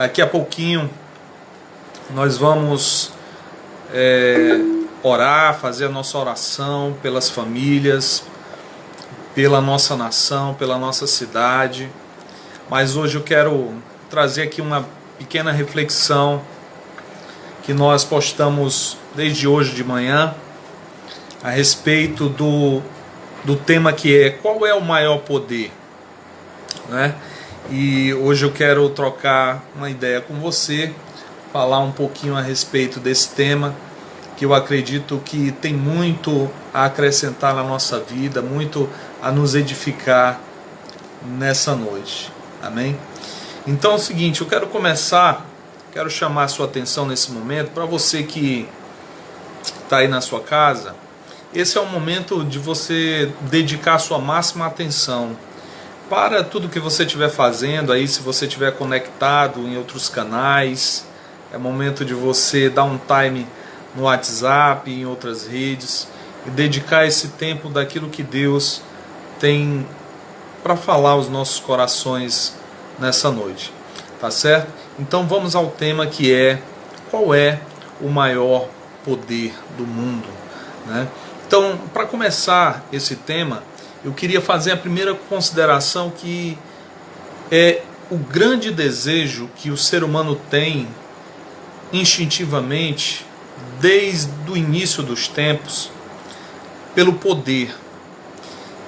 Daqui a pouquinho nós vamos orar, fazer a nossa oração pelas famílias, pela nossa nação, pela nossa cidade. Mas hoje eu quero trazer aqui uma pequena reflexão que nós postamos desde hoje de manhã a respeito do tema que é: qual é o maior poder? Né? E hoje eu quero trocar uma ideia com você, falar um pouquinho a respeito desse tema, que eu acredito que tem muito a acrescentar na nossa vida, muito a nos edificar nessa noite. Amém? Então é o seguinte, eu quero chamar a sua atenção nesse momento, para você que está aí na sua casa. Esse é o momento de você dedicar a sua máxima atenção para tudo que você estiver fazendo aí. Se você estiver conectado em outros canais, é momento de você dar um time no WhatsApp, em outras redes, e dedicar esse tempo daquilo que Deus tem para falar aos nossos corações nessa noite, tá certo? Então vamos ao tema, que é: qual é o maior poder do mundo, né? Então, para começar esse tema, eu queria fazer a primeira consideração, que é o grande desejo que o ser humano tem instintivamente, desde o início dos tempos, pelo poder.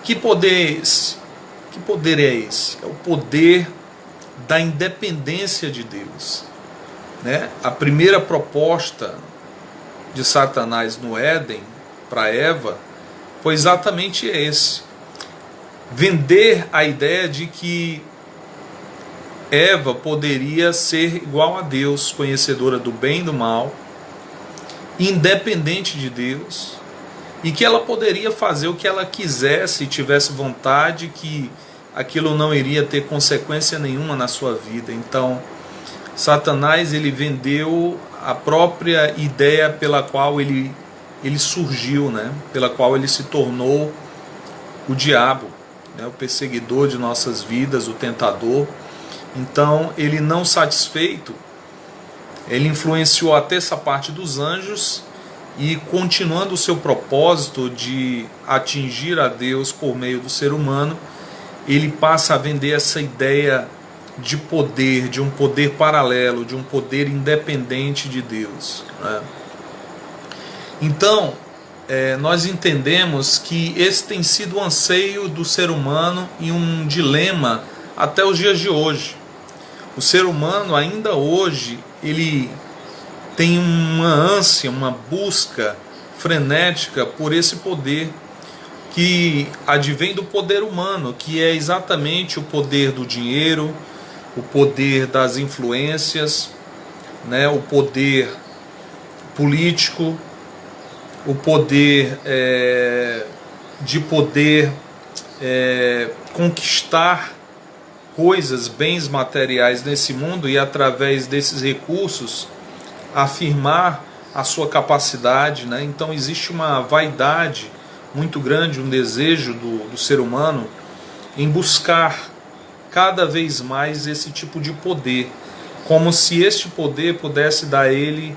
Que poder é esse? Que poder é esse? É o poder da independência de Deus, né? A primeira proposta de Satanás no Éden para Eva foi exatamente esse: vender a ideia de que Eva poderia ser igual a Deus, conhecedora do bem e do mal, independente de Deus, e que ela poderia fazer o que ela quisesse e tivesse vontade, que aquilo não iria ter consequência nenhuma na sua vida. Então, Satanás, ele vendeu a própria ideia pela qual ele surgiu, né? Pela qual ele se tornou o diabo, né? O perseguidor de nossas vidas, o tentador. Então, ele, não satisfeito, ele influenciou até essa parte dos anjos, e continuando o seu propósito de atingir a Deus por meio do ser humano, ele passa a vender essa ideia de poder, de um poder paralelo, de um poder independente de Deus, né? Então, nós entendemos que esse tem sido o anseio do ser humano e um dilema até os dias de hoje. O ser humano ainda hoje, ele tem uma ânsia, uma busca frenética por esse poder que advém do poder humano, que é exatamente o poder do dinheiro, o poder das influências, né, o poder político, o poder de poder conquistar coisas, bens materiais nesse mundo, e através desses recursos afirmar a sua capacidade, né? Então existe uma vaidade muito grande, um desejo do ser humano em buscar cada vez mais esse tipo de poder, como se este poder pudesse dar a ele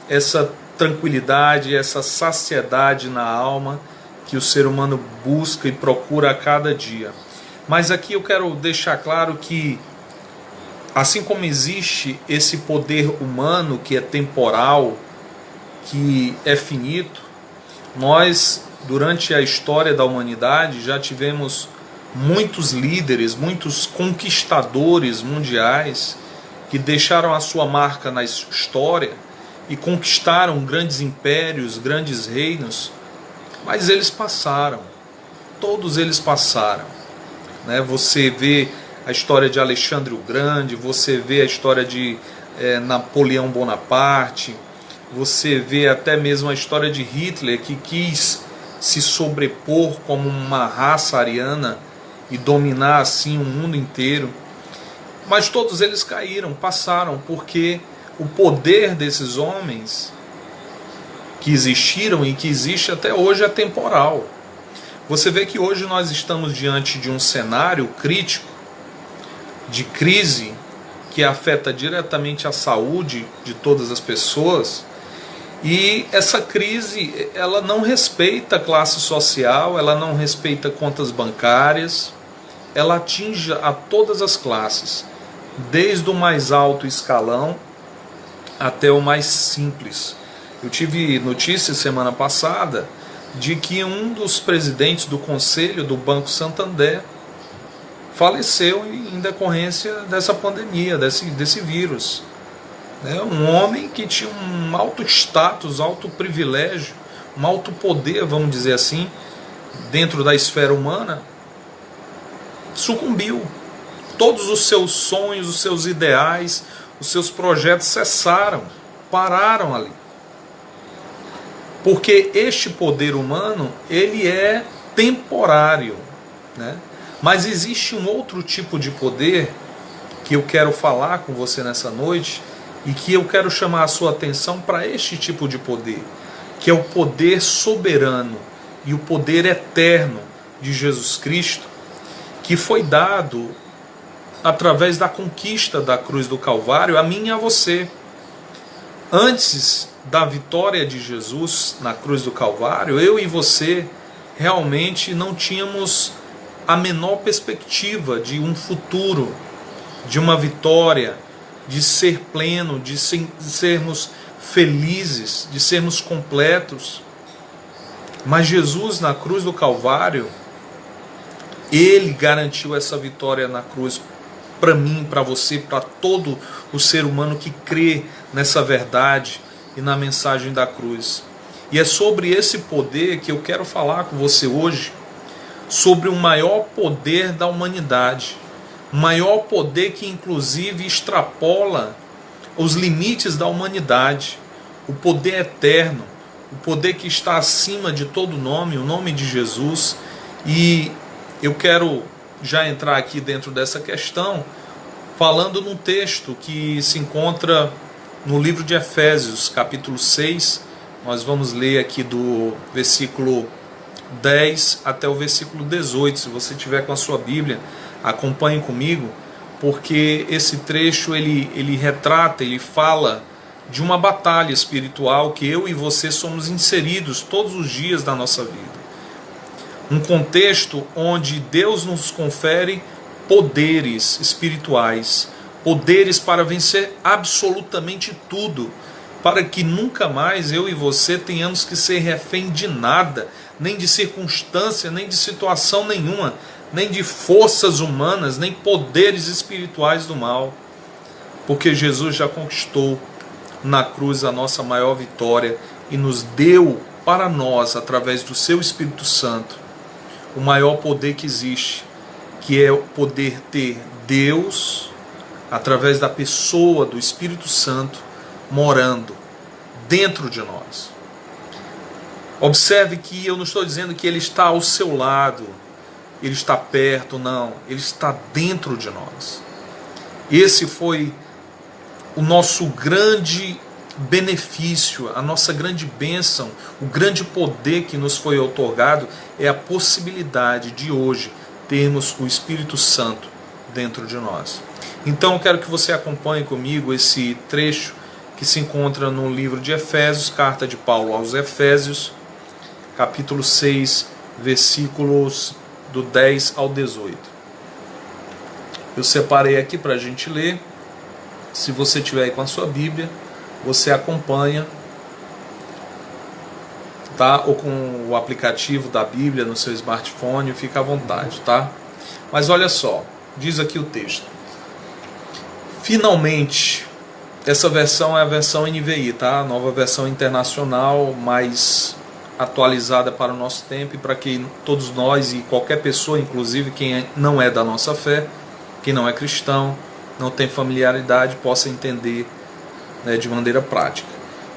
essa tranquilidade, essa saciedade na alma que o ser humano busca e procura a cada dia. Mas aqui eu quero deixar claro que, assim como existe esse poder humano que é temporal, que é finito, nós, durante a história da humanidade, já tivemos muitos líderes, muitos conquistadores mundiais que deixaram a sua marca na história e conquistaram grandes impérios, grandes reinos, mas eles passaram, todos eles passaram, né? Você vê a história de Alexandre o Grande, você vê a história de Napoleão Bonaparte, você vê até mesmo a história de Hitler, que quis se sobrepor como uma raça ariana e dominar assim o mundo inteiro. Mas todos eles caíram, passaram, porque o poder desses homens que existiram e que existe até hoje é temporal. Você vê que hoje nós estamos diante de um cenário crítico, de crise, que afeta diretamente a saúde de todas as pessoas. E essa crise, ela não respeita a classe social, ela não respeita contas bancárias, ela atinge a todas as classes, desde o mais alto escalão até o mais simples. Eu tive notícia semana passada de que um dos presidentes do conselho do Banco Santander faleceu em decorrência dessa pandemia, desse vírus. Um homem que tinha um alto status, alto privilégio, um alto poder, vamos dizer assim, dentro da esfera humana, sucumbiu. Todos os seus sonhos, os seus ideais, os seus projetos cessaram, pararam ali. Porque este poder humano, ele é temporário, né? Mas existe um outro tipo de poder que eu quero falar com você nessa noite, e que eu quero chamar a sua atenção para este tipo de poder, que é o poder soberano e o poder eterno de Jesus Cristo, que foi dado através da conquista da cruz do Calvário a mim e a você. Antes da vitória de Jesus na cruz do Calvário, eu e você realmente não tínhamos a menor perspectiva de um futuro, de uma vitória, de ser pleno, de sermos felizes, de sermos completos. Mas Jesus na cruz do Calvário, Ele garantiu essa vitória na cruz para mim, para você, para todo o ser humano que crê nessa verdade e na mensagem da cruz. E é sobre esse poder que eu quero falar com você hoje, sobre o maior poder da humanidade, o maior poder que inclusive extrapola os limites da humanidade, o poder eterno, o poder que está acima de todo nome, o nome de Jesus. E eu quero já entrar aqui dentro dessa questão, falando num texto que se encontra no livro de Efésios, capítulo 6, nós vamos ler aqui do versículo 10 até o versículo 18, se você tiver com a sua Bíblia, acompanhe comigo, porque esse trecho ele retrata, ele fala de uma batalha espiritual que eu e você somos inseridos todos os dias da nossa vida. Um contexto onde Deus nos confere poderes espirituais, poderes para vencer absolutamente tudo, para que nunca mais eu e você tenhamos que ser refém de nada, nem de circunstância, nem de situação nenhuma, nem de forças humanas, nem poderes espirituais do mal, porque Jesus já conquistou na cruz a nossa maior vitória e nos deu para nós, através do seu Espírito Santo, o maior poder que existe, que é o poder ter Deus, através da pessoa do Espírito Santo, morando dentro de nós. Observe que eu não estou dizendo que Ele está ao seu lado, Ele está perto, não. Ele está dentro de nós. Esse foi o nosso grande benefício, a nossa grande bênção, o grande poder que nos foi outorgado é a possibilidade de hoje termos o Espírito Santo dentro de nós. Então eu quero que você acompanhe comigo esse trecho que se encontra no livro de Efésios, carta de Paulo aos Efésios, capítulo 6, versículos do 10 ao 18. Eu separei aqui para a gente ler. Se você tiver aí com a sua Bíblia, você acompanha, tá? Ou com o aplicativo da Bíblia no seu smartphone, fica à vontade, tá? Mas olha só, diz aqui o texto. Finalmente, essa versão é a versão NVI, tá? Nova versão internacional, mais atualizada para o nosso tempo e para que todos nós e qualquer pessoa, inclusive quem não é da nossa fé, quem não é cristão, não tem familiaridade, possa entender, né, de maneira prática.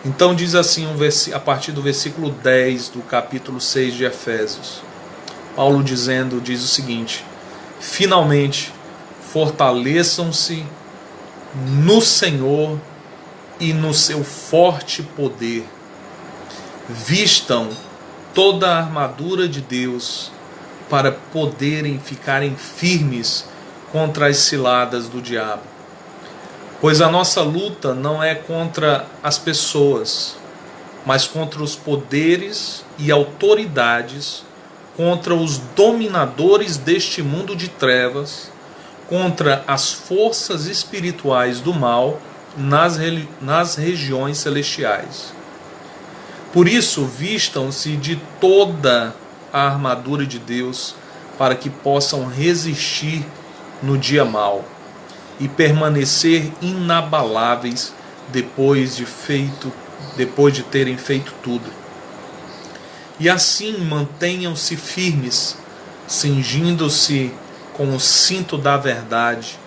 Então diz assim, a partir do versículo 10 do capítulo 6 de Efésios, Paulo diz o seguinte: finalmente fortaleçam-se no Senhor e no seu forte poder, vistam toda a armadura de Deus para poderem ficarem firmes contra as ciladas do diabo. Pois a nossa luta não é contra as pessoas, mas contra os poderes e autoridades, contra os dominadores deste mundo de trevas, contra as forças espirituais do mal nas regiões celestiais. Por isso, vistam-se de toda a armadura de Deus, para que possam resistir no dia mau e permanecer inabaláveis depois de terem feito tudo. E assim mantenham-se firmes, cingindo-se com o cinto da verdade,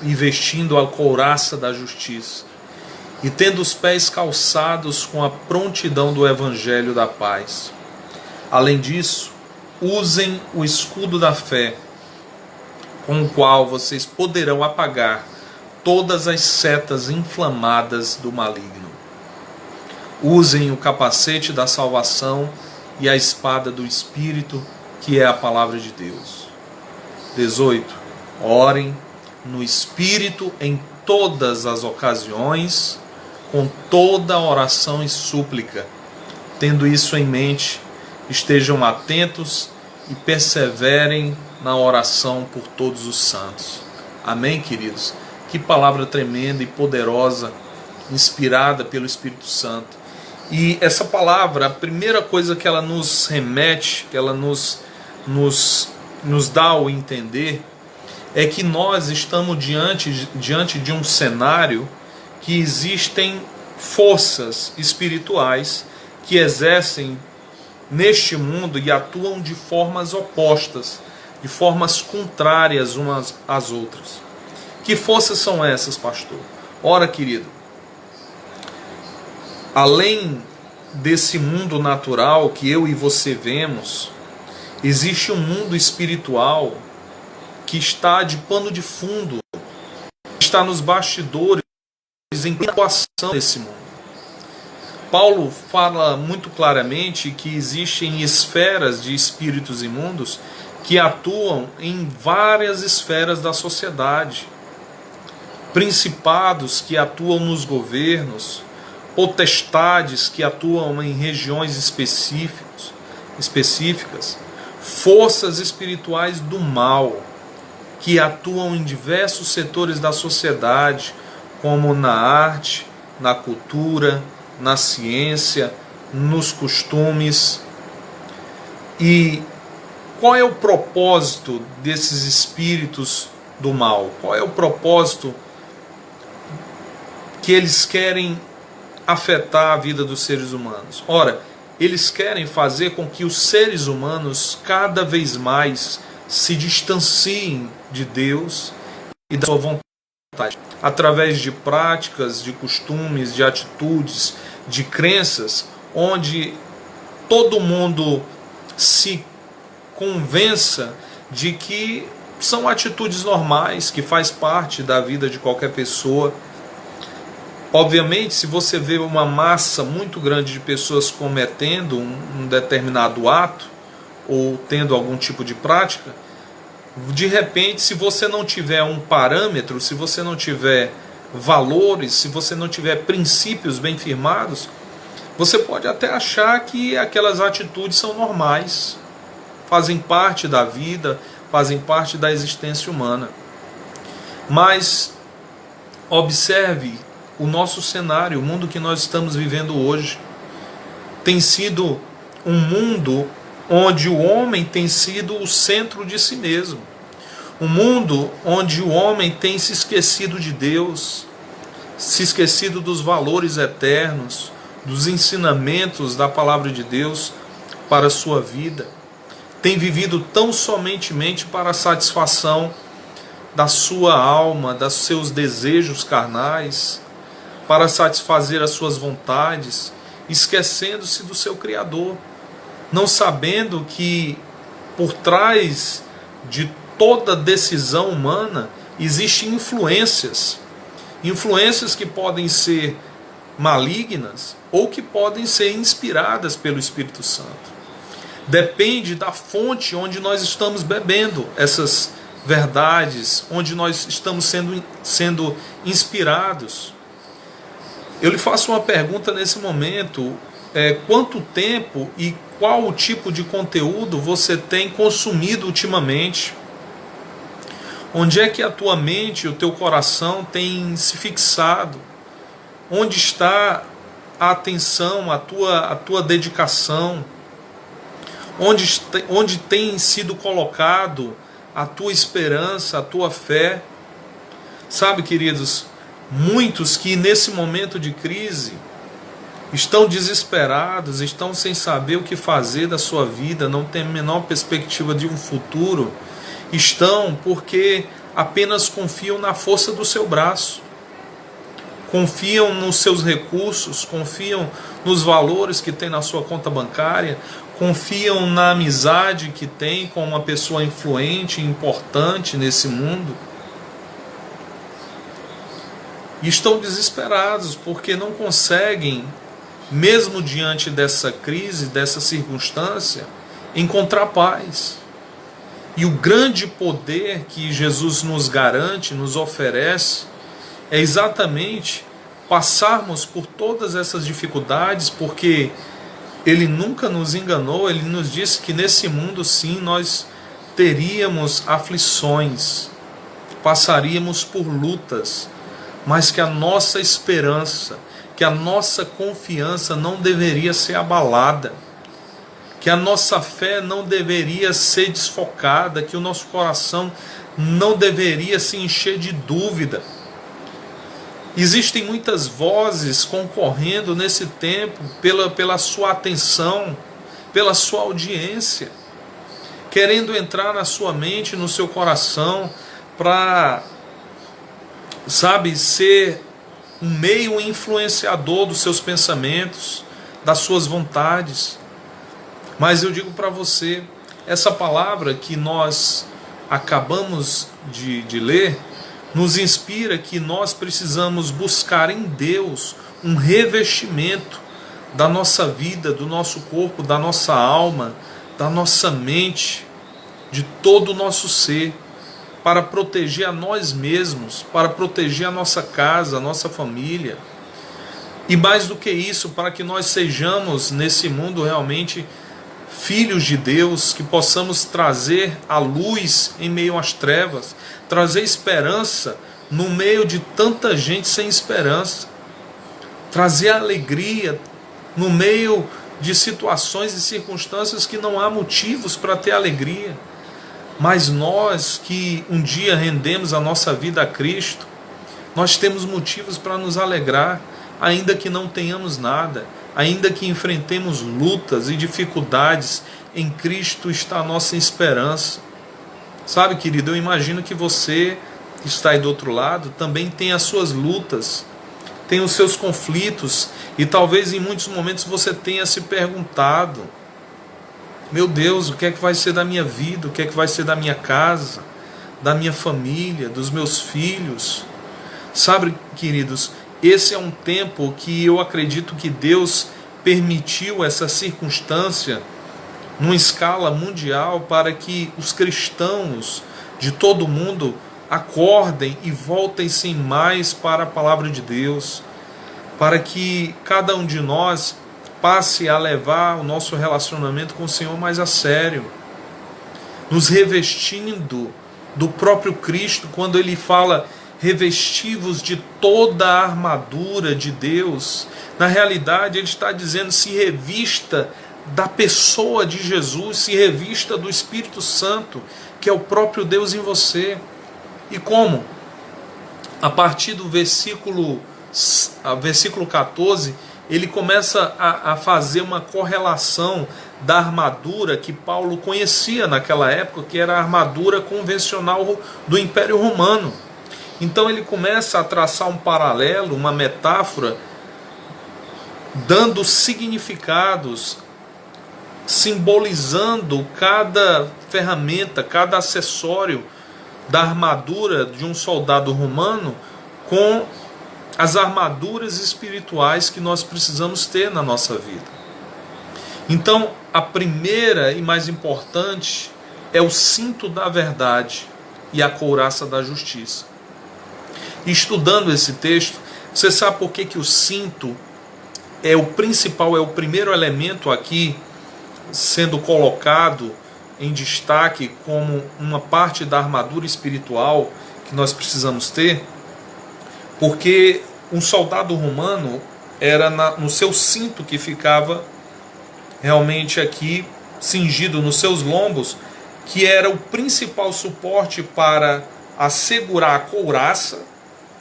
e vestindo a couraça da justiça, e tendo os pés calçados com a prontidão do evangelho da paz. Além disso, usem o escudo da fé, com o qual vocês poderão apagar todas as setas inflamadas do maligno. Usem o capacete da salvação e a espada do Espírito, que é a palavra de Deus. 18. Orem no Espírito em todas as ocasiões, com toda oração e súplica. Tendo isso em mente, estejam atentos e perseverem na oração por todos os santos. Amém, queridos? Que palavra tremenda e poderosa, inspirada pelo Espírito Santo. E essa palavra, a primeira coisa que ela nos remete, que ela nos dá ao entender, é que nós estamos diante de um cenário que existem forças espirituais que exercem neste mundo e atuam de formas opostas, de formas contrárias umas às outras. Que forças são essas, pastor? Ora, querido, além desse mundo natural que eu e você vemos, existe um mundo espiritual que está de pano de fundo, está nos bastidores, em atuação desse mundo. Paulo fala muito claramente que existem esferas de espíritos imundos que atuam em várias esferas da sociedade, principados que atuam nos governos, potestades que atuam em regiões específicas, forças espirituais do mal que atuam em diversos setores da sociedade, como na arte, na cultura, na ciência, nos costumes. E qual é o propósito desses espíritos do mal? Qual é o propósito que eles querem afetar a vida dos seres humanos? Ora, eles querem fazer com que os seres humanos cada vez mais se distanciem de Deus e da sua vontade, através de práticas, de costumes, de atitudes, de crenças, onde todo mundo se convença de que são atitudes normais, que faz parte da vida de qualquer pessoa. Obviamente, se você vê uma massa muito grande de pessoas cometendo um determinado ato ou tendo algum tipo de prática, de repente, se você não tiver um parâmetro, se você não tiver valores, se você não tiver princípios bem firmados, você pode até achar que aquelas atitudes são normais, fazem parte da vida, fazem parte da existência humana. Mas observe o nosso cenário, o mundo que nós estamos vivendo hoje. Tem sido um mundo onde o homem tem sido o centro de si mesmo. Um mundo onde o homem tem se esquecido de Deus, se esquecido dos valores eternos, dos ensinamentos da palavra de Deus para a sua vida. Tem vivido tão somentemente para a satisfação da sua alma, dos seus desejos carnais, para satisfazer as suas vontades, esquecendo-se do seu Criador, não sabendo que por trás de toda decisão humana existem influências que podem ser malignas ou que podem ser inspiradas pelo Espírito Santo. Depende da fonte onde nós estamos bebendo essas verdades, onde nós estamos sendo inspirados. Eu lhe faço uma pergunta nesse momento: quanto tempo e qual o tipo de conteúdo você tem consumido ultimamente? Onde é que a tua mente e o teu coração têm se fixado? Onde está a atenção, a tua dedicação? Onde tem sido colocado a tua esperança, a tua fé? Sabe, queridos, muitos que nesse momento de crise estão desesperados, estão sem saber o que fazer da sua vida, não tem a menor perspectiva de um futuro, estão porque apenas confiam na força do seu braço, confiam nos seus recursos, confiam nos valores que tem na sua conta bancária, confiam na amizade que tem com uma pessoa influente e importante nesse mundo. E estão desesperados porque não conseguem, mesmo diante dessa crise, dessa circunstância, encontrar paz. E o grande poder que Jesus nos garante, nos oferece, é exatamente passarmos por todas essas dificuldades, porque Ele nunca nos enganou. Ele nos disse que nesse mundo sim nós teríamos aflições, passaríamos por lutas, mas que a nossa esperança, que a nossa confiança não deveria ser abalada, que a nossa fé não deveria ser desfocada, que o nosso coração não deveria se encher de dúvida. Existem muitas vozes concorrendo nesse tempo pela sua atenção, pela sua audiência, querendo entrar na sua mente, no seu coração, para, ser um meio influenciador dos seus pensamentos, das suas vontades. Mas eu digo para você, essa palavra que nós acabamos de ler, nos inspira que nós precisamos buscar em Deus um revestimento da nossa vida, do nosso corpo, da nossa alma, da nossa mente, de todo o nosso ser, para proteger a nós mesmos, para proteger a nossa casa, a nossa família. E mais do que isso, para que nós sejamos nesse mundo realmente filhos de Deus, que possamos trazer a luz em meio às trevas, trazer esperança no meio de tanta gente sem esperança, trazer alegria no meio de situações e circunstâncias que não há motivos para ter alegria. Mas nós que um dia rendemos a nossa vida a Cristo, nós temos motivos para nos alegrar, ainda que não tenhamos nada, ainda que enfrentemos lutas e dificuldades, em Cristo está a nossa esperança. Sabe, querido, eu imagino que você que está aí do outro lado também tem as suas lutas, tem os seus conflitos, e talvez em muitos momentos você tenha se perguntado: meu Deus, o que é que vai ser da minha vida? O que é que vai ser da minha casa, da minha família, dos meus filhos? Sabe, queridos, esse é um tempo que eu acredito que Deus permitiu essa circunstância numa escala mundial para que os cristãos de todo o mundo acordem e voltem-se mais para a palavra de Deus, para que cada um de nós passe a levar o nosso relacionamento com o Senhor mais a sério, nos revestindo do próprio Cristo. Quando Ele fala revestivos de toda a armadura de Deus, na realidade Ele está dizendo: se revista da pessoa de Jesus, se revista do Espírito Santo, que é o próprio Deus em você. E como? A partir do versículo 14, ele começa a fazer uma correlação da armadura que Paulo conhecia naquela época, que era a armadura convencional do Império Romano. Então ele começa a traçar um paralelo, uma metáfora, dando significados, simbolizando cada ferramenta, cada acessório da armadura de um soldado romano com as armaduras espirituais que nós precisamos ter na nossa vida. Então, a primeira e mais importante é o cinto da verdade. e a couraça da justiça. E estudando esse texto, você sabe por que o cinto é o principal, é o primeiro elemento aqui sendo colocado em destaque como uma parte da armadura espiritual que nós precisamos ter? Porque um soldado romano era no seu cinto que ficava realmente aqui cingido nos seus lombos, que era o principal suporte para assegurar a couraça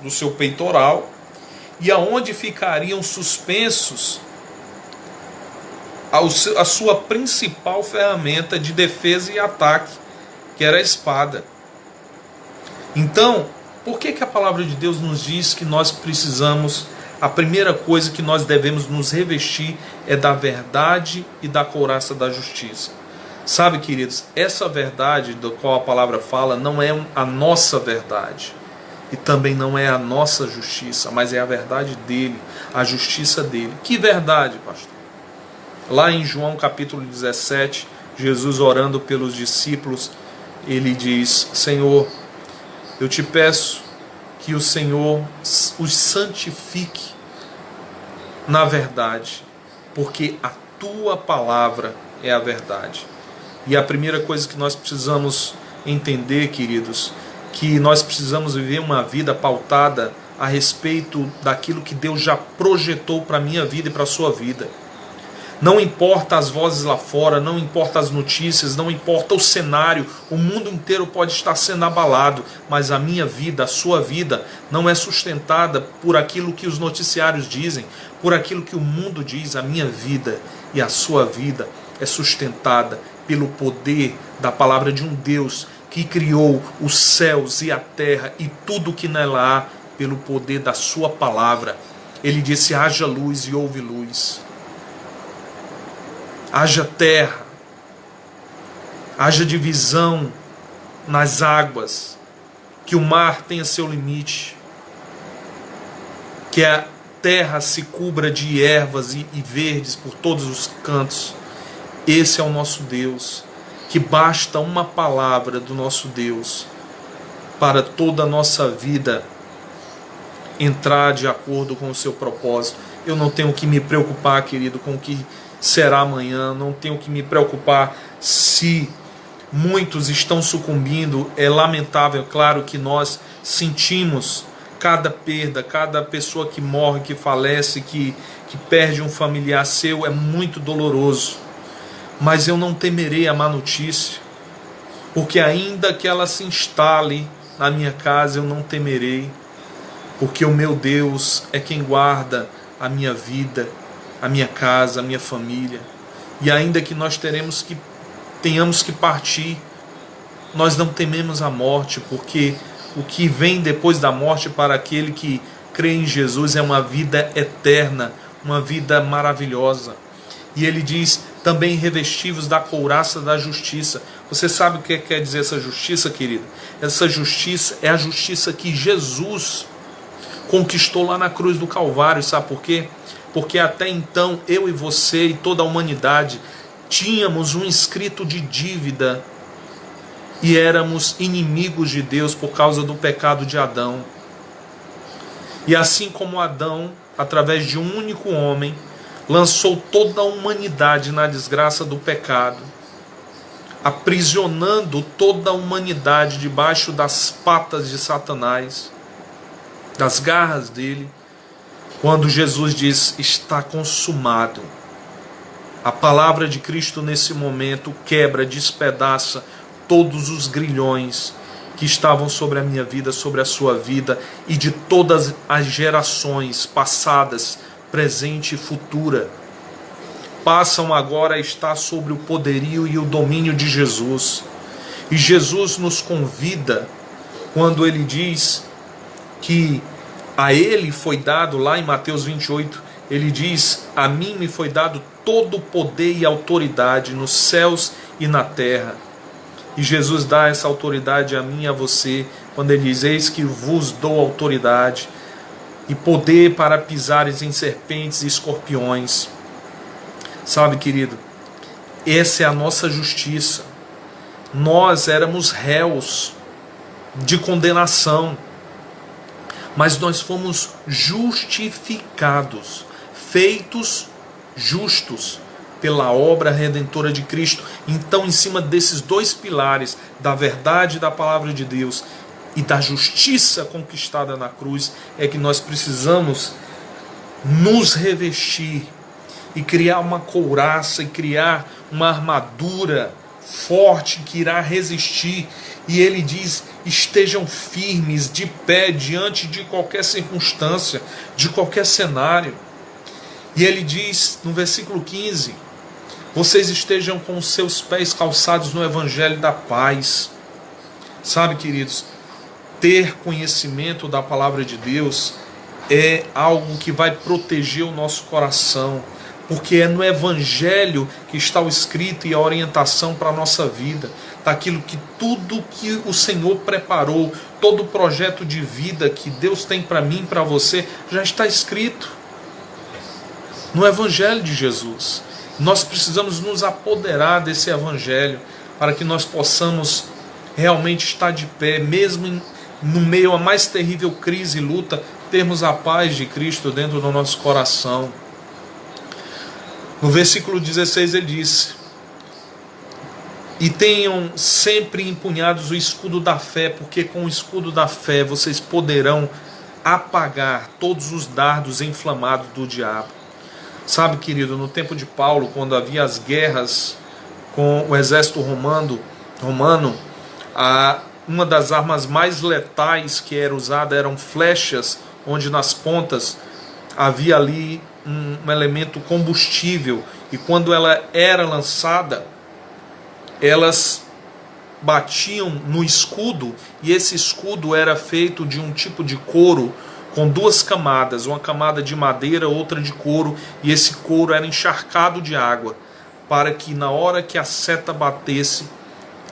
do seu peitoral, e aonde ficariam suspensos a sua principal ferramenta de defesa e ataque, que era a espada. Então, por que a palavra de Deus nos diz que nós precisamos, a primeira coisa que nós devemos nos revestir é da verdade e da couraça da justiça? Sabe, queridos, essa verdade do qual a palavra fala não é a nossa verdade e também não é a nossa justiça, mas é a verdade dele, a justiça dele. Que verdade, pastor? Lá em João capítulo 17, Jesus orando pelos discípulos, ele diz: Senhor, eu te peço que o Senhor os santifique na verdade, porque a tua palavra é a verdade. E a primeira coisa que nós precisamos entender, queridos, que nós precisamos viver uma vida pautada a respeito daquilo que Deus já projetou para a minha vida e para a sua vida. Não importa as vozes lá fora, não importa as notícias, não importa o cenário, o mundo inteiro pode estar sendo abalado, mas a minha vida, a sua vida, não é sustentada por aquilo que os noticiários dizem, por aquilo que o mundo diz. A minha vida e a sua vida é sustentada pelo poder da palavra de um Deus que criou os céus e a terra e tudo que nela há, pelo poder da sua palavra. Ele disse: haja luz e houve luz. Haja terra, haja divisão nas águas, que o mar tenha seu limite, que a terra se cubra de ervas e verdes por todos os cantos. Esse é o nosso Deus, que basta uma palavra do nosso Deus para toda a nossa vida entrar de acordo com o seu propósito. Eu não tenho que me preocupar, querido, com o que será amanhã, não tenho que me preocupar se muitos estão sucumbindo. É lamentável, claro que nós sentimos cada perda, cada pessoa que morre, que falece, que perde um familiar seu, é muito doloroso. Mas eu não temerei a má notícia, porque ainda que ela se instale na minha casa, eu não temerei, porque o meu Deus é quem guarda a minha vida, a minha casa, a minha família. E ainda que nós tenhamos que partir, nós não tememos a morte, porque o que vem depois da morte para aquele que crê em Jesus é uma vida eterna, uma vida maravilhosa. E ele diz também: revestivos da couraça da justiça. Você sabe o que quer dizer essa justiça, querido? Essa justiça é a justiça que Jesus conquistou lá na cruz do Calvário. Sabe por quê? Porque até então eu e você e toda a humanidade tínhamos um escrito de dívida e éramos inimigos de Deus por causa do pecado de Adão. E assim como Adão, através de um único homem, lançou toda a humanidade na desgraça do pecado, aprisionando toda a humanidade debaixo das patas de Satanás, das garras dele. Quando Jesus diz: está consumado, a palavra de Cristo nesse momento quebra, despedaça todos os grilhões que estavam sobre a minha vida, sobre a sua vida e de todas as gerações passadas, presente e futura. Passam agora a estar sobre o poderio e o domínio de Jesus. E Jesus nos convida, quando ele diz que a ele foi dado, lá em Mateus 28, ele diz: a mim me foi dado todo o poder e autoridade nos céus e na terra. E Jesus dá essa autoridade a mim e a você, quando ele diz: eis que vos dou autoridade e poder para pisares em serpentes e escorpiões. Sabe, querido, essa é a nossa justiça. Nós éramos réus, de condenação, mas nós fomos justificados, feitos justos pela obra redentora de Cristo. Então, em cima desses dois pilares, da verdade da palavra de Deus e da justiça conquistada na cruz, é que nós precisamos nos revestir e criar uma couraça e criar uma armadura forte que irá resistir. E ele diz: estejam firmes, de pé, diante de qualquer circunstância, de qualquer cenário. E ele diz no versículo 15: vocês estejam com os seus pés calçados no evangelho da paz. Sabe, queridos, ter conhecimento da palavra de Deus é algo que vai proteger o nosso coração, porque é no evangelho que está o escrito e a orientação para a nossa vida, daquilo que tudo que o Senhor preparou, todo o projeto de vida que Deus tem para mim e para você, já está escrito no evangelho de Jesus. Nós precisamos nos apoderar desse evangelho para que nós possamos realmente estar de pé, mesmo no meio à mais terrível crise e luta, termos a paz de Cristo dentro do nosso coração. No versículo 16 ele diz: e tenham sempre empunhados o escudo da fé, porque com o escudo da fé vocês poderão apagar todos os dardos inflamados do diabo. Sabe, querido, no tempo de Paulo, quando havia as guerras com o exército romano, uma das armas mais letais que era usada eram flechas, onde nas pontas havia ali um elemento combustível, e quando ela era lançada, elas batiam no escudo, e esse escudo era feito de um tipo de couro com duas camadas, uma camada de madeira, outra de couro, e esse couro era encharcado de água, para que na hora que a seta batesse,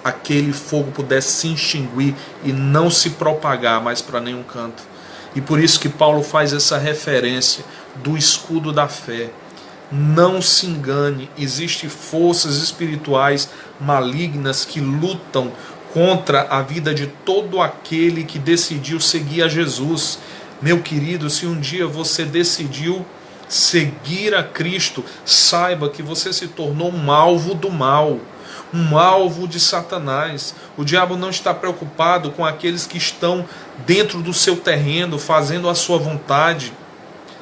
aquele fogo pudesse se extinguir e não se propagar mais para nenhum canto. E por isso que Paulo faz essa referência do escudo da fé. Não se engane, existem forças espirituais malignas que lutam contra a vida de todo aquele que decidiu seguir a Jesus. Meu querido, se um dia você decidiu seguir a Cristo, saiba que você se tornou um alvo do mal, um alvo de Satanás. O diabo não está preocupado com aqueles que estão dentro do seu terreno, fazendo a sua vontade.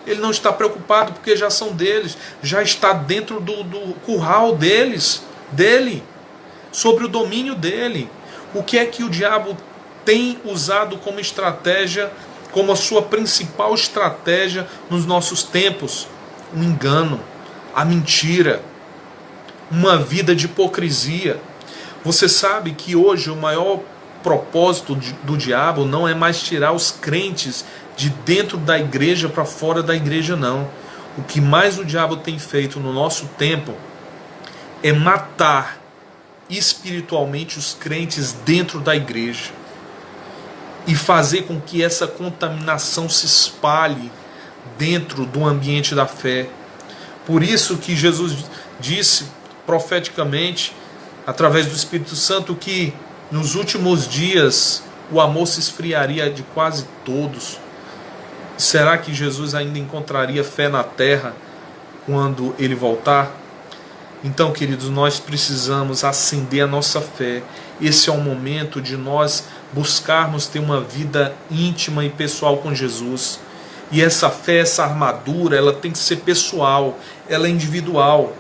Ele não está preocupado porque já são deles, já está dentro do curral dele, sobre o domínio dele. O que é que o diabo tem usado como estratégia, como a sua principal estratégia nos nossos tempos? O engano, a mentira, uma vida de hipocrisia. Você sabe que hoje o maior propósito do diabo não é mais tirar os crentes de dentro da igreja para fora da igreja, não. O que mais o diabo tem feito no nosso tempo é matar espiritualmente os crentes dentro da igreja e fazer com que essa contaminação se espalhe dentro do ambiente da fé. Por isso que Jesus disse profeticamente, através do Espírito Santo, que nos últimos dias o amor se esfriaria de quase todos. Será que Jesus ainda encontraria fé na terra quando ele voltar? Então, queridos, nós precisamos acender a nossa fé. Esse é o momento de nós buscarmos ter uma vida íntima e pessoal com Jesus. E essa fé, essa armadura, ela tem que ser pessoal, ela é individual.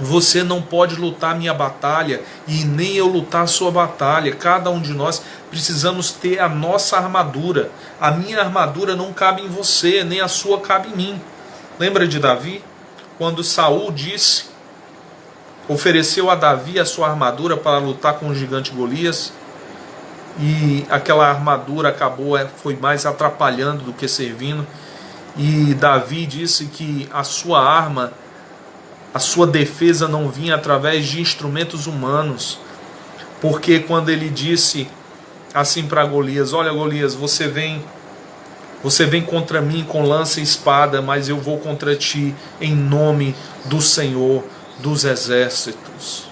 Você não pode lutar a minha batalha e nem eu lutar a sua batalha. Cada um de nós precisamos ter a nossa armadura. A minha armadura não cabe em você, nem a sua cabe em mim. Lembra de Davi? Quando Saul ofereceu a Davi a sua armadura para lutar com o gigante Golias, e aquela armadura foi mais atrapalhando do que servindo, e Davi disse que a sua arma, a sua defesa não vinha através de instrumentos humanos, porque quando ele disse assim para Golias: olha, Golias, você vem contra mim com lança e espada, mas eu vou contra ti em nome do Senhor dos exércitos.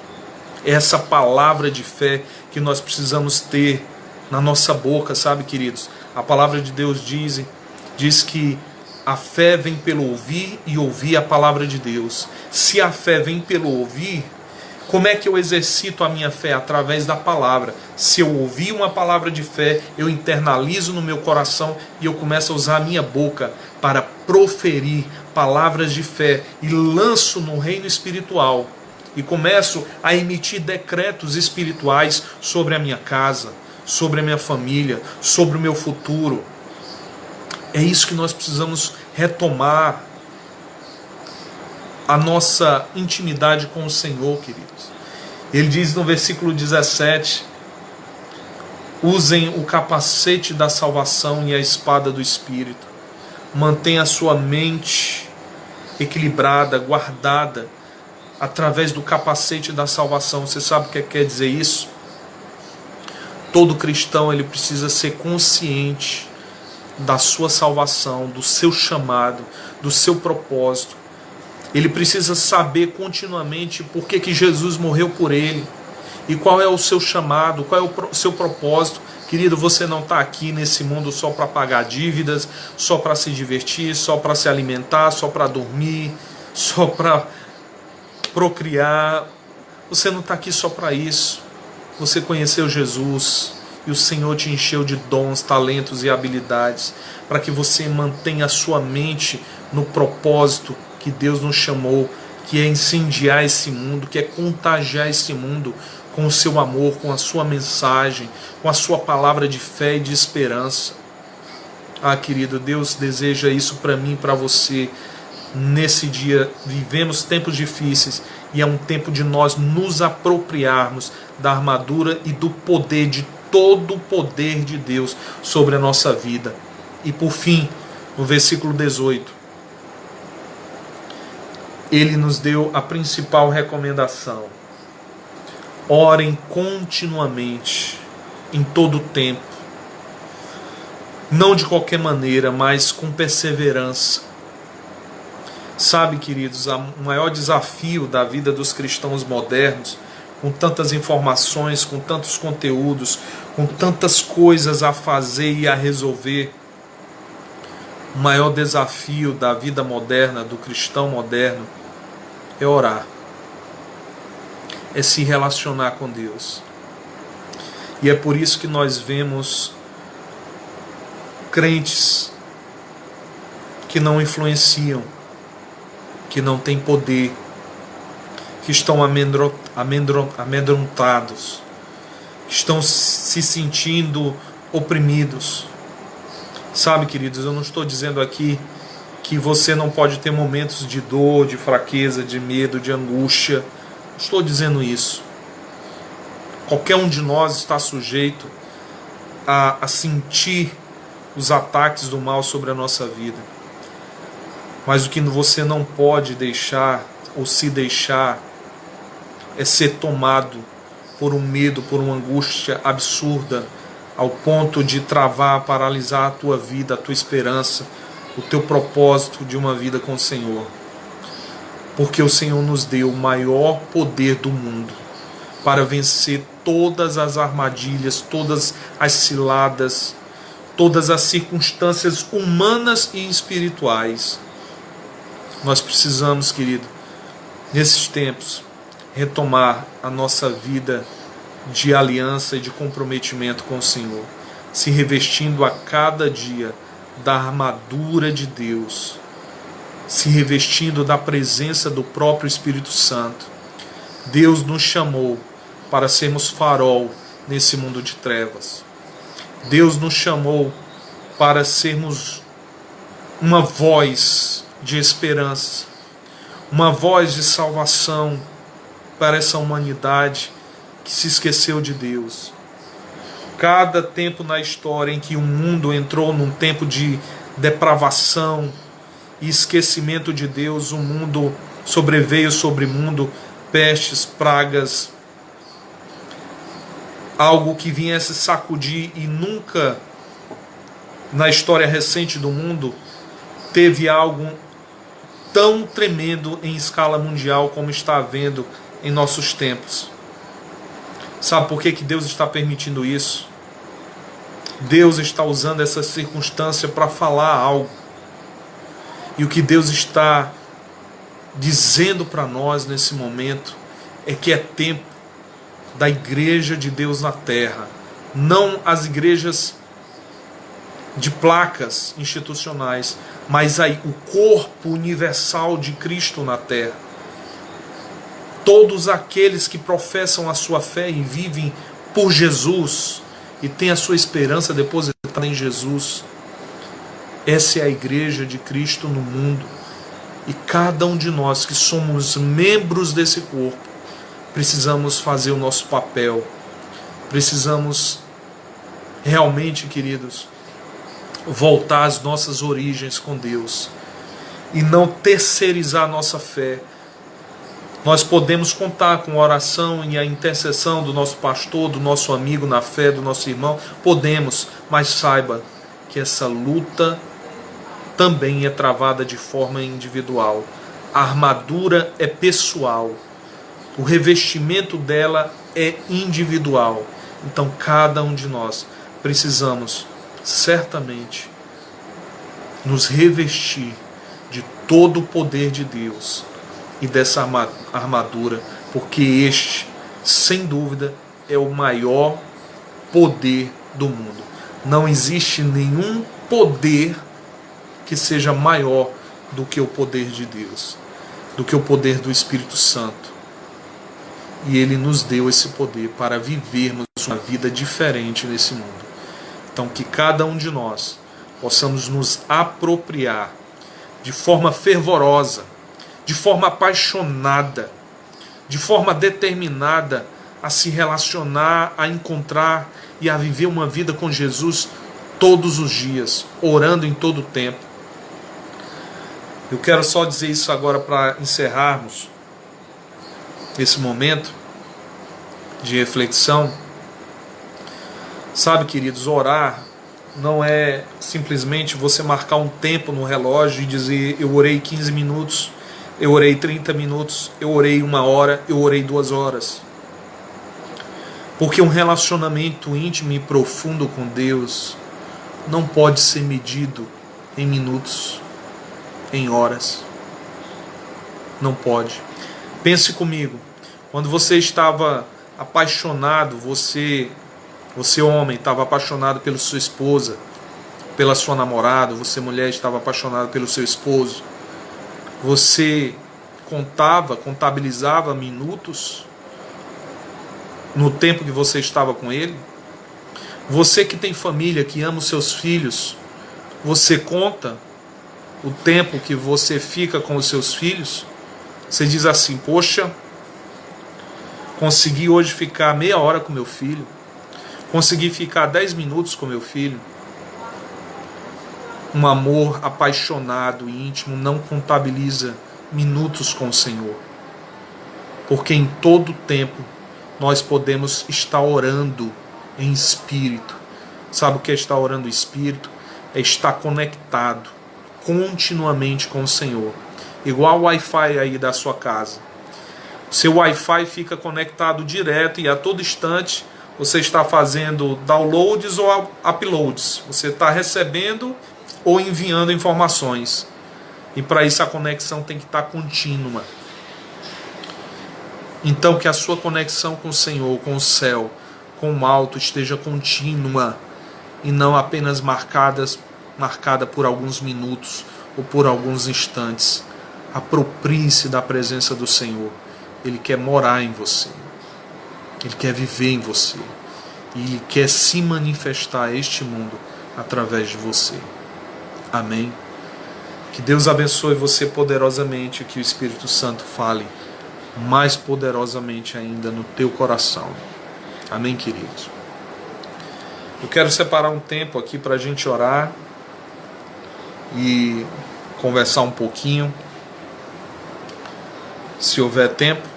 Essa palavra de fé que nós precisamos ter na nossa boca, sabe, queridos? A palavra de Deus diz que a fé vem pelo ouvir e ouvir a palavra de Deus. Se a fé vem pelo ouvir, como é que eu exercito a minha fé? Através da palavra. Se eu ouvir uma palavra de fé, eu internalizo no meu coração e eu começo a usar a minha boca para proferir palavras de fé e lanço no reino espiritual. E começo a emitir decretos espirituais sobre a minha casa, sobre a minha família, sobre o meu futuro. É isso que nós precisamos retomar, a nossa intimidade com o Senhor, queridos. Ele diz no versículo 17: usem o capacete da salvação e a espada do Espírito. Mantenha a sua mente equilibrada, guardada, através do capacete da salvação. Você sabe o que quer dizer isso? Todo cristão, ele precisa ser consciente da sua salvação, do seu chamado, do seu propósito. Ele precisa saber continuamente por que Jesus morreu por ele e qual é o seu chamado, qual é o seu propósito. Querido, você não está aqui nesse mundo só para pagar dívidas, só para se divertir, só para se alimentar, só para dormir, só para procriar. Você não está aqui só para isso. Você conheceu Jesus e o Senhor te encheu de dons, talentos e habilidades para que você mantenha a sua mente no propósito que Deus nos chamou, que é incendiar esse mundo, que é contagiar esse mundo com o seu amor, com a sua mensagem, com a sua palavra de fé e de esperança. Ah, querido, Deus deseja isso para mim e para você. Nesse dia, vivemos tempos difíceis e é um tempo de nós nos apropriarmos da armadura e do poder, de todo o poder de Deus sobre a nossa vida. E por fim, no versículo 18, ele nos deu a principal recomendação: orem continuamente, em todo o tempo, não de qualquer maneira, mas com perseverança. Sabe, queridos, o maior desafio da vida dos cristãos modernos, com tantas informações, com tantos conteúdos, com tantas coisas a fazer e a resolver, o maior desafio da vida moderna, do cristão moderno, é orar, é se relacionar com Deus. E é por isso que nós vemos crentes que não influenciam, que não têm poder, que estão amedrontados, que estão se sentindo oprimidos. Sabe, queridos, eu não estou dizendo aqui que você não pode ter momentos de dor, de fraqueza, de medo, de angústia. Não estou dizendo isso. Qualquer um de nós está sujeito a sentir os ataques do mal sobre a nossa vida. Mas o que você não pode deixar ou se deixar é ser tomado por um medo, por uma angústia absurda, ao ponto de travar, paralisar a tua vida, a tua esperança, o teu propósito de uma vida com o Senhor. Porque o Senhor nos deu o maior poder do mundo para vencer todas as armadilhas, todas as ciladas, todas as circunstâncias humanas e espirituais. Nós precisamos, querido, nesses tempos, retomar a nossa vida de aliança e de comprometimento com o Senhor, se revestindo a cada dia da armadura de Deus, se revestindo da presença do próprio Espírito Santo. Deus nos chamou para sermos farol nesse mundo de trevas. Deus nos chamou para sermos uma voz de esperança, uma voz de salvação para essa humanidade que se esqueceu de Deus. Cada tempo na história em que o mundo entrou num tempo de depravação e esquecimento de Deus, o mundo sobreveio sobre o mundo pestes, pragas, algo que viesse sacudir, e nunca na história recente do mundo teve algo tão tremendo em escala mundial como está havendo em nossos tempos. Sabe por que Deus está permitindo isso? Deus está usando essa circunstância para falar algo. E o que Deus está dizendo para nós nesse momento é que é tempo da igreja de Deus na terra, não as igrejas de placas institucionais, mas aí o corpo universal de Cristo na terra. Todos aqueles que professam a sua fé e vivem por Jesus e têm a sua esperança depositada em Jesus. Essa é a igreja de Cristo no mundo. E cada um de nós que somos membros desse corpo, precisamos fazer o nosso papel. Precisamos realmente, queridos, voltar às nossas origens com Deus e não terceirizar a nossa fé. Nós podemos contar com a oração e a intercessão do nosso pastor, do nosso amigo na fé, do nosso irmão. Podemos, mas saiba que essa luta também é travada de forma individual. A armadura é pessoal. O revestimento dela é individual. Então cada um de nós precisamos certamente nos revestir de todo o poder de Deus e dessa armadura, porque este, sem dúvida, é o maior poder do mundo. Não existe nenhum poder que seja maior do que o poder de Deus, do que o poder do Espírito Santo. E Ele nos deu esse poder para vivermos uma vida diferente nesse mundo. Então que cada um de nós possamos nos apropriar de forma fervorosa, de forma apaixonada, de forma determinada a se relacionar, a encontrar e a viver uma vida com Jesus todos os dias, orando em todo o tempo. Eu quero só dizer isso agora para encerrarmos esse momento de reflexão. Sabe, queridos, orar não é simplesmente você marcar um tempo no relógio e dizer: eu orei 15 minutos, eu orei 30 minutos, eu orei 1 hora, eu orei 2 horas. Porque um relacionamento íntimo e profundo com Deus não pode ser medido em minutos, em horas. Não pode. Pense comigo, quando você estava apaixonado, você homem estava apaixonado pela sua esposa, pela sua namorada, você mulher estava apaixonado pelo seu esposo, você contabilizava minutos no tempo que você estava com ele? Você que tem família, que ama os seus filhos, você conta o tempo que você fica com os seus filhos? Você diz assim: poxa, consegui hoje ficar meia hora com meu filho, consegui ficar 10 minutos com meu filho. Um amor apaixonado e íntimo não contabiliza minutos com o Senhor, porque em todo tempo nós podemos estar orando em espírito. Sabe o que é estar orando em espírito? É estar conectado continuamente com o Senhor, igual o Wi-Fi aí da sua casa. Seu Wi-Fi fica conectado direto e a todo instante você está fazendo downloads ou uploads. Você está recebendo ou enviando informações. E para isso a conexão tem que estar contínua. Então que a sua conexão com o Senhor, com o céu, com o alto esteja contínua e não apenas marcada por alguns minutos ou por alguns instantes. Aproprie-se da presença do Senhor. Ele quer morar em você. Ele quer viver em você. E Ele quer se manifestar a este mundo através de você. Amém? Que Deus abençoe você poderosamente, que o Espírito Santo fale mais poderosamente ainda no teu coração. Amém, queridos? Eu quero separar um tempo aqui para a gente orar e conversar um pouquinho, se houver tempo,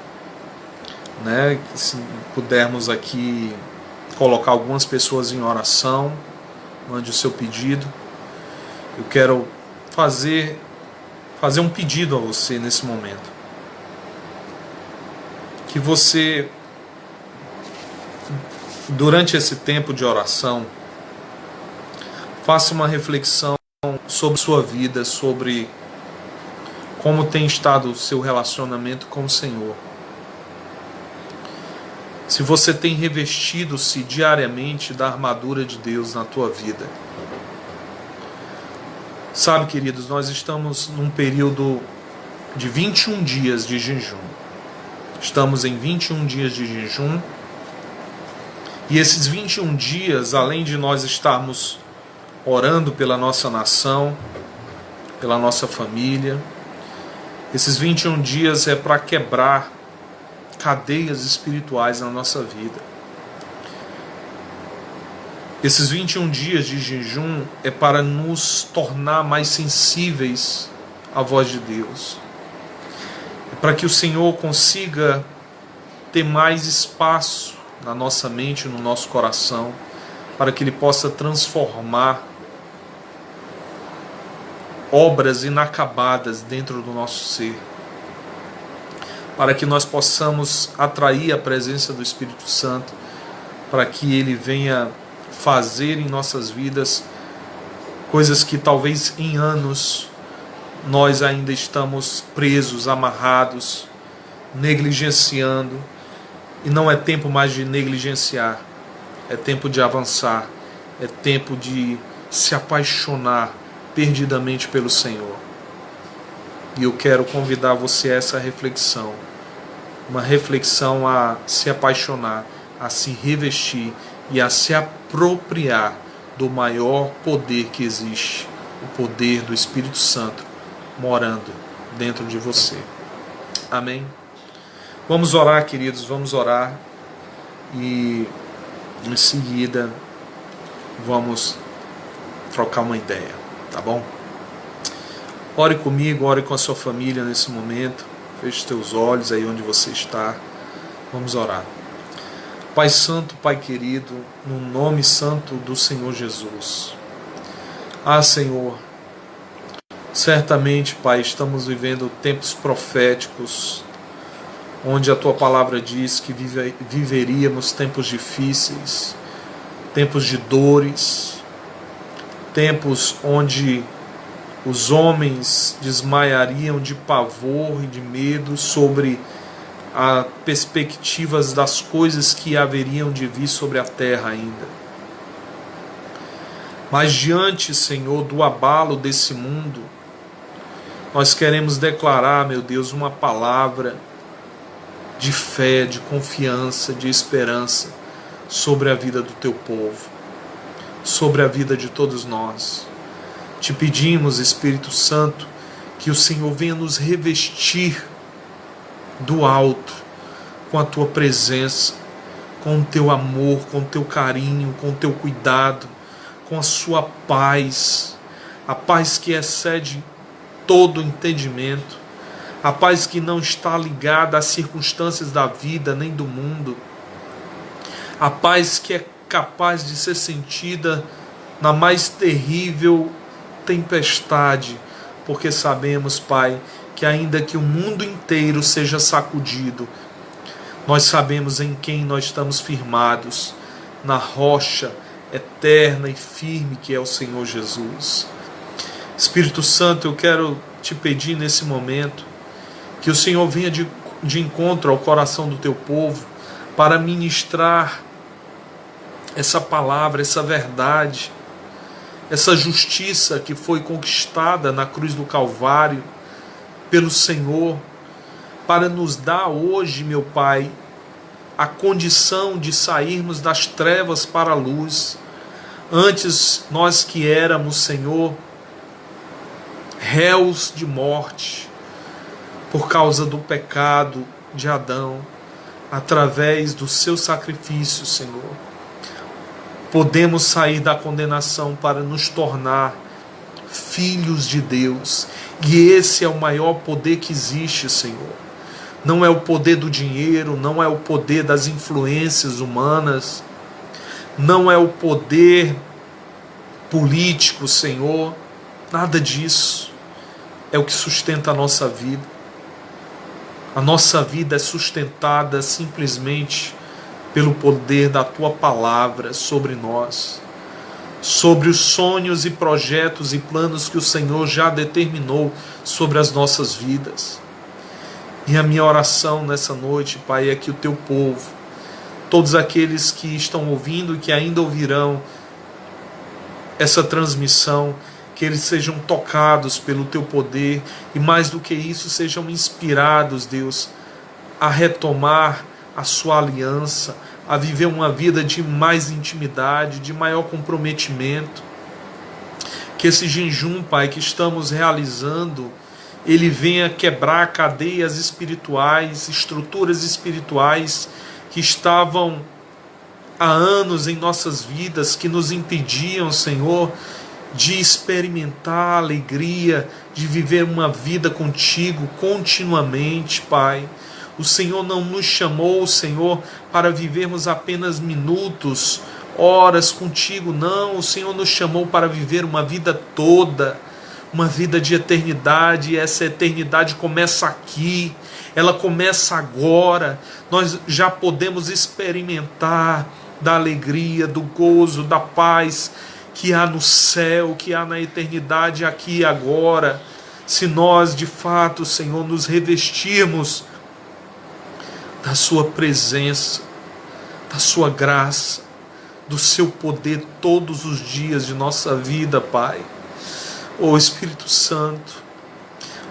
né? Se pudermos aqui colocar algumas pessoas em oração, mande o seu pedido. Eu quero fazer um pedido a você nesse momento. Que você, durante esse tempo de oração, Faça uma reflexão sobre sua vida, sobre como tem estado o seu relacionamento com o Senhor. Se você tem revestido-se diariamente da armadura de Deus na tua vida. Sabe, queridos, nós estamos num período de 21 dias de jejum. Estamos em 21 dias de jejum. E esses 21 dias, além de nós estarmos orando pela nossa nação, pela nossa família, esses 21 dias é para quebrar cadeias espirituais na nossa vida. Esses 21 dias de jejum é para nos tornar mais sensíveis à voz de Deus. É para que o Senhor consiga ter mais espaço na nossa mente, no nosso coração, para que Ele possa transformar obras inacabadas dentro do nosso ser, para que nós possamos atrair a presença do Espírito Santo, para que Ele venha fazer em nossas vidas coisas que talvez em anos nós ainda estamos presos, amarrados, negligenciando. E não é tempo mais de negligenciar, é tempo de avançar, é tempo de se apaixonar perdidamente pelo Senhor. E eu quero convidar você a essa reflexão, uma reflexão a se apaixonar, a se revestir e a se apropriar do maior poder que existe, o poder do Espírito Santo morando dentro de você. Amém? Vamos orar, queridos, vamos orar e em seguida vamos trocar uma ideia, tá bom? Ore comigo, ore com a sua família nesse momento, feche teus olhos aí onde você está, vamos orar. Pai Santo, Pai querido, no nome santo do Senhor Jesus. Senhor, certamente, Pai, estamos vivendo tempos proféticos, onde a Tua palavra diz que viveríamos tempos difíceis, tempos de dores, tempos onde os homens desmaiariam de pavor e de medo sobre as perspectivas das coisas que haveriam de vir sobre a terra ainda. Mas diante, Senhor, do abalo desse mundo, nós queremos declarar, meu Deus, uma palavra de fé, de confiança, de esperança sobre a vida do Teu povo, sobre a vida de todos nós. Te pedimos, Espírito Santo, que o Senhor venha nos revestir do alto, com a Tua presença, com o Teu amor, com o Teu carinho, com o Teu cuidado, com a Sua paz, a paz que excede todo entendimento, a paz que não está ligada às circunstâncias da vida nem do mundo, a paz que é capaz de ser sentida na mais terrível tempestade, porque sabemos, Pai, que ainda que o mundo inteiro seja sacudido, nós sabemos em quem nós estamos firmados, na rocha eterna e firme que é o Senhor Jesus. Espírito Santo, eu quero te pedir nesse momento que o Senhor venha de encontro ao coração do Teu povo para ministrar essa palavra, essa verdade, essa justiça que foi conquistada na cruz do Calvário pelo Senhor, para nos dar hoje, meu Pai, a condição de sairmos das trevas para a luz. Antes nós que éramos, Senhor, réus de morte, por causa do pecado de Adão, através do seu sacrifício, Senhor, podemos sair da condenação para nos tornar filhos de Deus. E esse é o maior poder que existe, Senhor. Não é o poder do dinheiro, não é o poder das influências humanas, não é o poder político, Senhor, nada disso. É o que sustenta a nossa vida. A nossa vida é sustentada simplesmente pelo poder da Tua palavra sobre nós. sobre os sonhos e projetos e planos que o Senhor já determinou sobre as nossas vidas. E a minha oração nessa noite, Pai, é que o teu povo, todos aqueles que estão ouvindo e que ainda ouvirão essa transmissão, que eles sejam tocados pelo teu poder e, mais do que isso, sejam inspirados, Deus, a retomar a sua aliança, a viver uma vida de mais intimidade, de maior comprometimento. Que esse jejum, Pai, que estamos realizando, ele venha quebrar cadeias espirituais, estruturas espirituais que estavam há anos em nossas vidas, que nos impediam, Senhor, de experimentar a alegria, de viver uma vida contigo continuamente, Pai. O Senhor não nos chamou, Senhor, para vivermos apenas minutos, horas contigo, não. O Senhor nos chamou para viver uma vida toda, uma vida de eternidade, e essa eternidade começa aqui, ela começa agora. Nós já podemos experimentar da alegria, do gozo, da paz que há no céu, que há na eternidade aqui e agora, se nós de fato, Senhor, nos revestirmos da sua presença, da sua graça, do seu poder todos os dias de nossa vida, Pai. Ó Espírito Santo,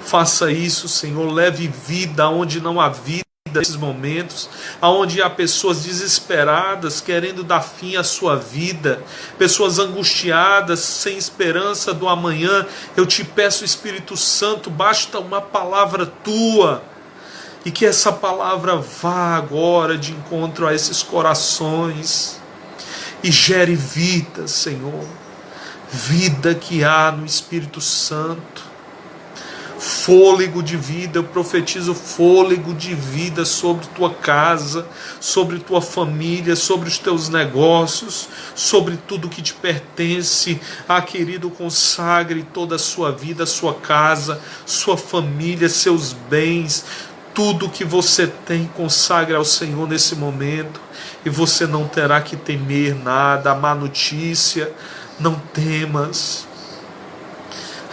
faça isso, Senhor, leve vida onde não há vida nesses momentos, aonde há pessoas desesperadas querendo dar fim à sua vida, pessoas angustiadas, sem esperança do amanhã. Eu te peço, Espírito Santo, basta uma palavra tua, e que essa palavra vá agora de encontro a esses corações e gere vida, Senhor, vida que há no Espírito Santo, fôlego de vida. Eu profetizo fôlego de vida sobre tua casa, sobre tua família, sobre os teus negócios, sobre tudo que te pertence. Querido, consagre toda a sua vida, sua casa, sua família, seus bens, tudo que você tem, consagre ao Senhor nesse momento, e você não terá que temer nada, a má notícia. Não temas.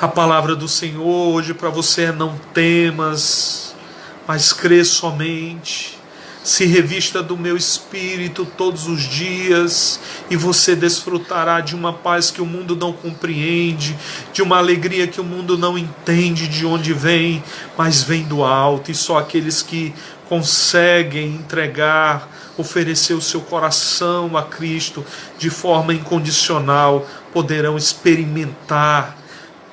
A palavra do Senhor hoje para você é: não temas, mas crê somente. Se revista do meu Espírito todos os dias, e você desfrutará de uma paz que o mundo não compreende, de uma alegria que o mundo não entende de onde vem, mas vem do alto. E só aqueles que conseguem entregar, oferecer o seu coração a Cristo de forma incondicional, poderão experimentar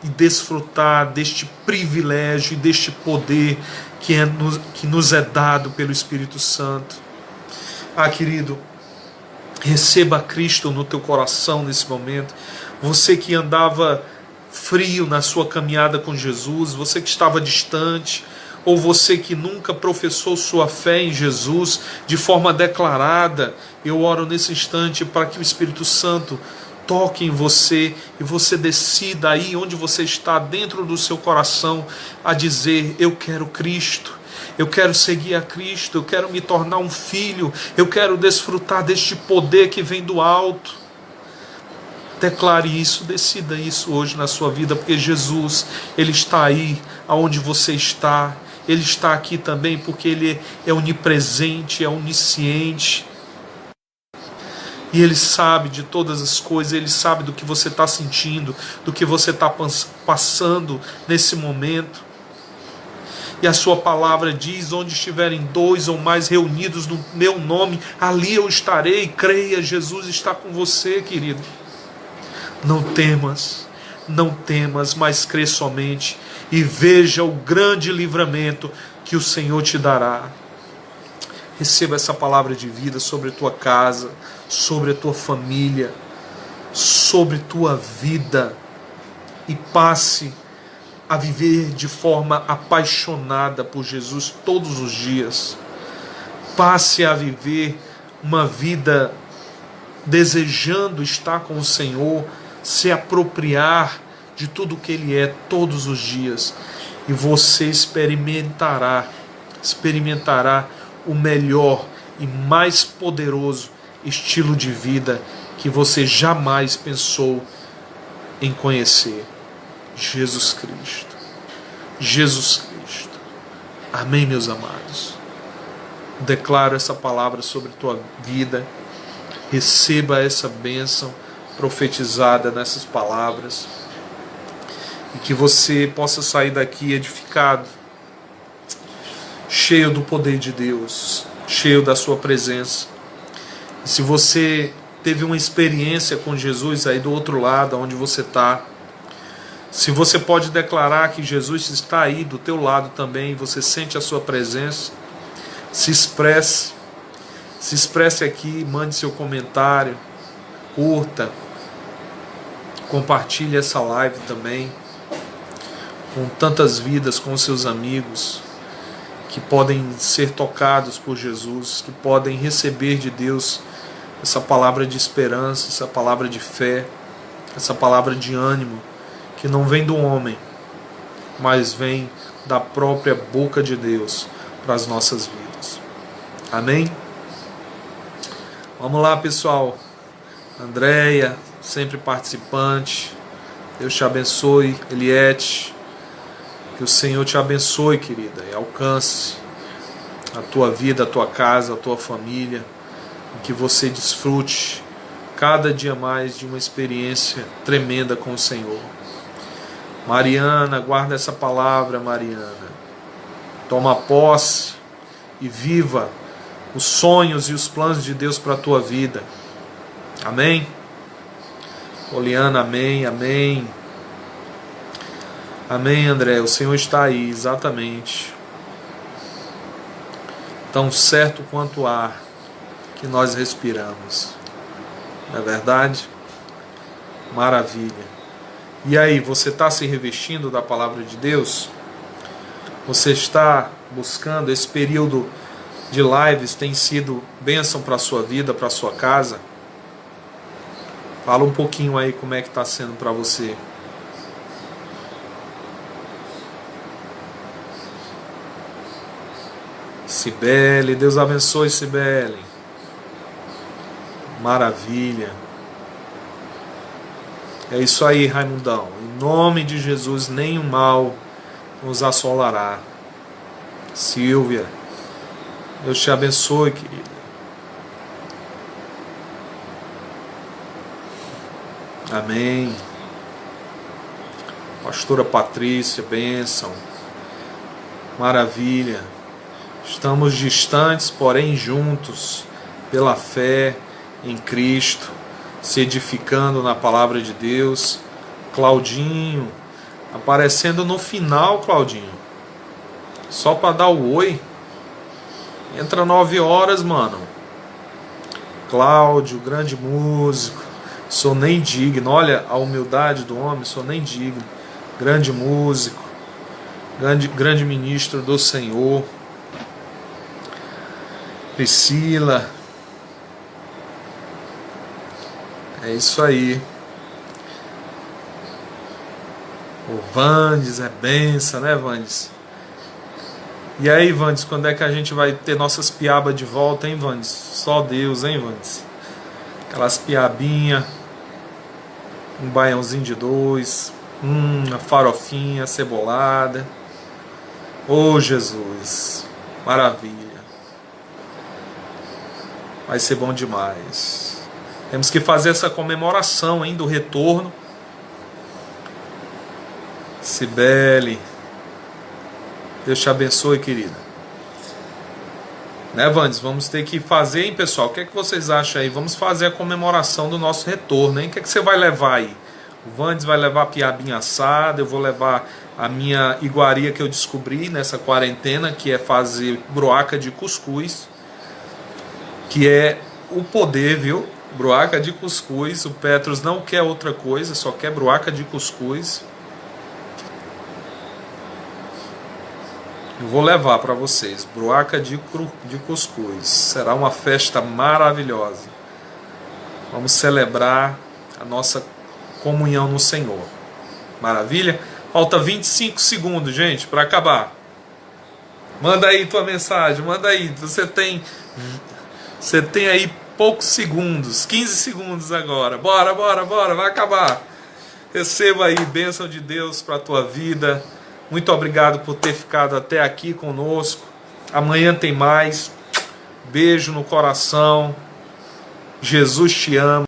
e desfrutar deste privilégio e deste poder que nos é dado pelo Espírito Santo. Querido, receba Cristo no teu coração nesse momento. Você que andava frio na sua caminhada com Jesus, você que estava distante, ou você que nunca professou sua fé em Jesus de forma declarada, eu oro nesse instante para que o Espírito Santo toque em você e você decida aí onde você está, dentro do seu coração, a dizer: eu quero Cristo, eu quero seguir a Cristo, eu quero me tornar um filho, eu quero desfrutar deste poder que vem do alto. Declare isso, decida isso hoje na sua vida, porque Jesus, Ele está aí aonde você está. Ele está aqui também porque Ele é onipresente, é onisciente. E Ele sabe de todas as coisas, Ele sabe do que você está sentindo, do que você está passando nesse momento. E a sua palavra diz: onde estiverem 2 ou mais reunidos no meu nome, ali eu estarei. Creia, Jesus está com você, querido. Não temas, mas crê somente e veja o grande livramento que o Senhor te dará. Receba essa palavra de vida sobre a tua casa, sobre a tua família, sobre tua vida, e passe a viver de forma apaixonada por Jesus todos os dias. Passe a viver uma vida desejando estar com o Senhor, se apropriar de tudo que Ele é todos os dias, e você experimentará o melhor e mais poderoso estilo de vida que você jamais pensou em conhecer. Jesus Cristo. Jesus Cristo. Amém, meus amados. Declaro essa palavra sobre a tua vida. Receba essa bênção profetizada nessas palavras. E que você possa sair daqui edificado, cheio do poder de Deus, cheio da sua presença. E se você teve uma experiência com Jesus aí do outro lado, onde você está, se você pode declarar que Jesus está aí do teu lado também, você sente a sua presença, se expresse aqui, mande seu comentário, curta, compartilhe essa live também com tantas vidas, com seus amigos que podem ser tocados por Jesus, que podem receber de Deus essa palavra de esperança, essa palavra de fé, essa palavra de ânimo, que não vem do homem, mas vem da própria boca de Deus para as nossas vidas. Amém? Vamos lá, pessoal. Andréia, sempre participante. Deus te abençoe. Eliette, que o Senhor te abençoe, querida, e alcance a tua vida, a tua casa, a tua família, e que você desfrute cada dia mais de uma experiência tremenda com o Senhor. Mariana, guarda essa palavra, Mariana. Toma posse e viva os sonhos e os planos de Deus para a tua vida. Amém? Oliana, amém, amém. Amém, André, o Senhor está aí, exatamente. Tão certo quanto o ar que nós respiramos. Não é verdade? Maravilha. E aí, você está se revestindo da palavra de Deus? Você está buscando? Esse período de lives tem sido bênção para a sua vida, para a sua casa? Fala um pouquinho aí como é que está sendo para você. Cibele, Deus abençoe, Cibele. Maravilha. É isso aí, Raimundão. Em nome de Jesus, nenhum mal nos assolará. Silvia, Deus te abençoe, querida. Amém. Pastora Patrícia, bênção. Maravilha. Estamos distantes, porém juntos, pela fé em Cristo, se edificando na palavra de Deus. Claudinho, aparecendo no final, Claudinho. Só para dar o oi. Entra 9 horas, mano. Cláudio, grande músico. Sou nem digno. Olha a humildade do homem, sou nem digno. Grande músico. Grande ministro do Senhor. Priscila. É isso aí. O Vandes, é benção, né, Vandes? E aí, Vandes, quando é que a gente vai ter nossas piabas de volta, hein, Vandes? Só Deus, hein, Vandes? Aquelas piabinhas, um baiãozinho de 2, uma farofinha cebolada. Ô, Jesus, maravilha. Vai ser bom demais. Temos que fazer essa comemoração, hein, do retorno. Cibele, Deus te abençoe, querida. Né, Vandes? Vamos ter que fazer, hein, pessoal? O que é que vocês acham aí? Vamos fazer a comemoração do nosso retorno, hein? O que é que você vai levar aí? O Vandes vai levar a piabinha assada, eu vou levar a minha iguaria que eu descobri nessa quarentena, que é fazer broaca de cuscuz, que é o poder, viu? Broaca de cuscuz. O Petros não quer outra coisa, só quer broaca de cuscuz. Eu vou levar para vocês broaca de cuscuz. Será uma festa maravilhosa. Vamos celebrar a nossa comunhão no Senhor. Maravilha? Falta 25 segundos, gente, para acabar. Manda aí tua mensagem, manda aí. Você tem aí poucos segundos, 15 segundos agora. Bora, bora, bora, vai acabar. Receba aí bênção de Deus para a tua vida. Muito obrigado por ter ficado até aqui conosco. Amanhã tem mais. Beijo no coração. Jesus te ama.